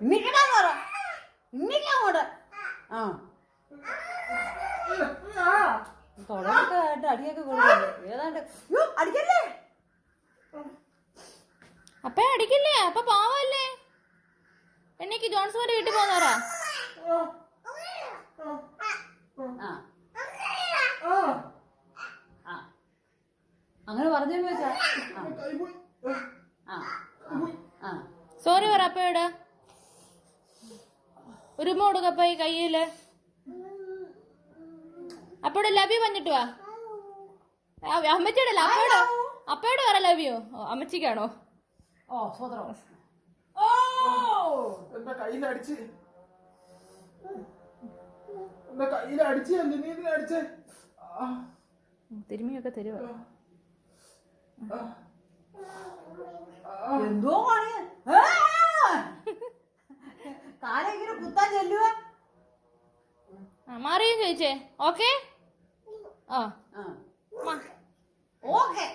ഇന്നിക്കടാന്ന് പറ. ഇന്നിക്കങ്ങോട്ട്. ആ തുടങ്ങൊക്കെ ആയിട്ട് അടിയൊക്കെ കൊടുക്കല്ലേ ഏതാണ്ട്. യ്യോ, അടിക്കല്ലേ. അപ്പ അടിക്കില്ലേ? അപ്പൊ പാവല്ലേ? എനിക്ക് ജോൺസോന്റെ വീട്ടിൽ പോന്നോറാ. അങ്ങനെ പറഞ്ഞു വെച്ചാ. സോറി പറ അപ്പയോട്. ഒരു ഉമ്മ കൊടുക്കപ്പ ഈ കയ്യില്. അപ്പോടെ ലവ് യു പറഞ്ഞിട്ട് വാ. അമ്മച്ചിയോടല്ല, അപ്പയോട്. അപ്പയോട് പറ ലവ് യു. അമ്മച്ചിക്കാണോ? ഓ സ്വതന്ത്രം. എന്റെ കയ്യിലടിച്ച് നീ ഇതിനടിച്ചേ. തിരുമിയൊക്കെ തരുവ. എന്തോ പണി. കാലെങ്കിലും കുത്താൻ ചെല്ലുക. മാറിയും ചോദിച്ചേ. Okay okay. ഓക്കെ